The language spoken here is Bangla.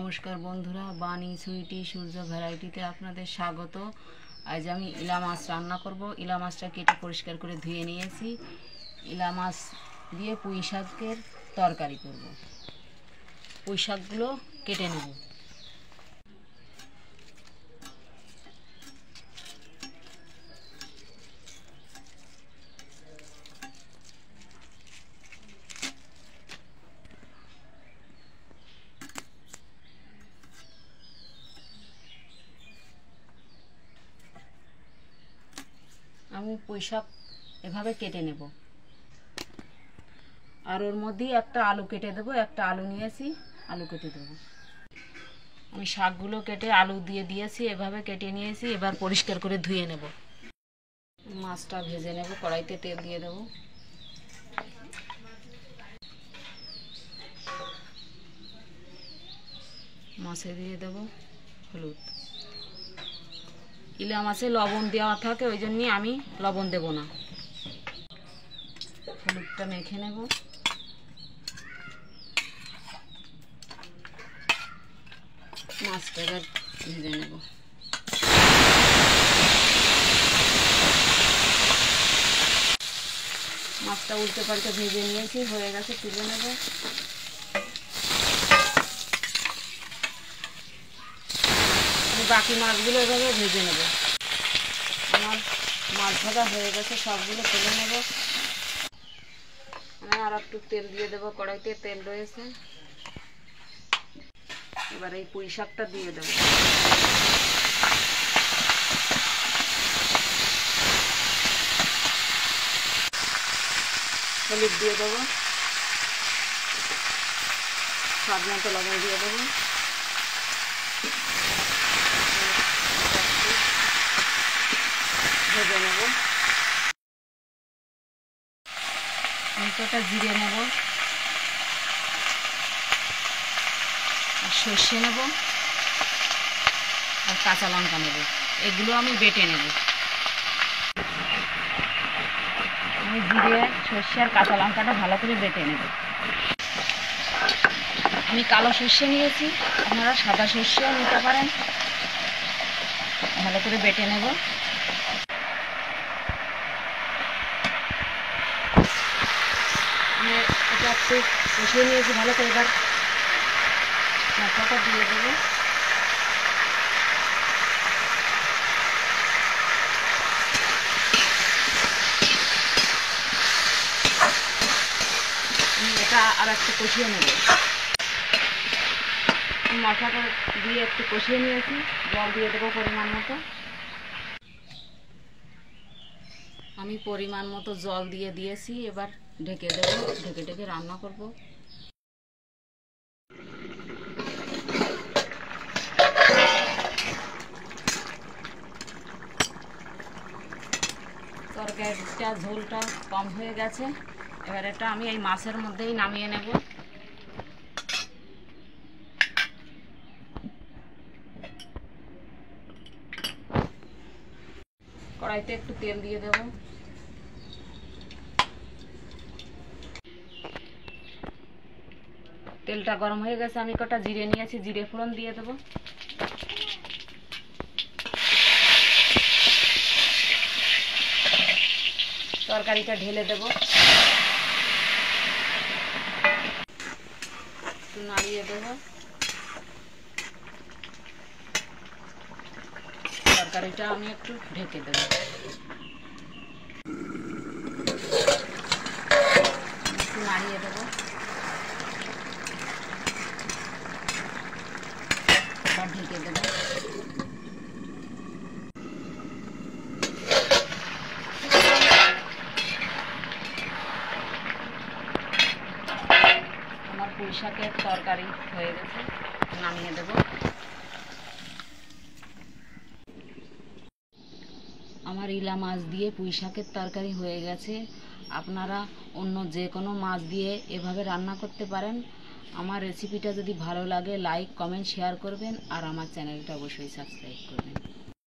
নমস্কার বন্ধুরা, বানি সুইটি সূর্য ভ্যারাইটিতে আপনাদের স্বাগত। আজ আমি ইলা মাছ রান্না করব। ইলা মাছটা কেটে পরিষ্কার করে ধুয়ে নিয়েছি। ইলা মাছ দিয়ে পুঁই শাকের তরকারি করব। পুঁই শাকগুলো কেটে নেব। আমি পুঁই শাক এভাবে কেটে নেব, আর ওর মধ্যেই একটা আলু কেটে দেবো। একটা আলু নিয়েছি, আলু কেটে দেবো। আমি শাকগুলো কেটে আলু দিয়ে দিয়েছি, এভাবে কেটে নিয়েছি। এবার পরিষ্কার করে ধুয়ে নেব। মাছটা ভেজে নেব। কড়াইতে তেল দিয়ে দেবো। মাছে দিয়ে দেবো হলুদ। ইলা মাছে লবণ দেওয়া থাকে, ওই জন্যই আমি লবণ দেব না। হলুদটা মেখে নেব। মাছটা এবার ভেজে নেব। মাছটা উল্টে পাল্টে ভেজে নিয়েছি, হয়ে গেছে, তুলে নেব। বাকি মাছগুলো এভাবে ভেজে নেব। আমার মাছ ভাজা হয়ে গেছে, সবগুলো তুলে নেব। আমি আর একটু তেল দিয়ে দেবো। কড়াইতে তেল রয়েছে। এবার এই পুঁই শাকটা দিয়ে দেবো। হলুদ দিয়ে দেবো, স্বাদ মতো লবণ দিয়ে দেবো। ভেজে নেব। কটা জিরে নেব, আর সর্ষে নেব, আর কাঁচা লঙ্কা নেব। এগুলো আমি বেটে নেব। আমি জিরে, সর্ষে আর কাঁচা লঙ্কাটা ভালো করে বেটে নেব। আমি কালো সর্ষে নিয়েছি, আপনারা সাদা সর্ষেও নিতে পারেন। ভালো করে বেটে নেব। এটা একটু কষিয়ে নিয়েছি ভালো করে। এবার মশলাটা দিয়ে দেবো। এটা আর একটু কষিয়ে নেব। মশলাটা দিয়ে একটু কষিয়ে নিয়েছি। জল দিয়ে দেবো পরিমাণ মতো। আমি পরিমাণ মতো জল দিয়ে দিয়েছি। এবার ঢেকে দেবো। ঢেকে ঢেকে রান্না করব। তরকারিটা ঝোলটা কম হয়ে গেছে। এবার এটা আমি এই মাছের মধ্যেই নামিয়ে নেব। কড়াইতে একটু তেল দিয়ে দেব। তেলটা গরম হয়ে গেছে। আমি কটা জিরে নিয়েছি, জিরে ফোড়ন দিয়ে দেব। তরকারিটা ঢেলে দেব। একটু নাড়িয়ে দেব। তরকারিটা আমি একটু ঢেকে দেব। একটু নাড়িয়ে দেব। আবার ঢেকে দেব। আমার পুঁই শাকের তরকারি হয়ে গেছে, নামিয়ে দেব। আমার ইলা মাছ দিয়ে পুঁই শাকের তরকারি হয়ে গেছে। আপনারা অন্য যে কোনো মাছ দিয়ে এভাবে রান্না করতে পারেন। আমার রেসিপিটা যদি ভালো লাগে লাইক, কমেন্ট, শেয়ার করবেন, আর আমার চ্যানেলটা অবশ্যই সাবস্ক্রাইব করবেন।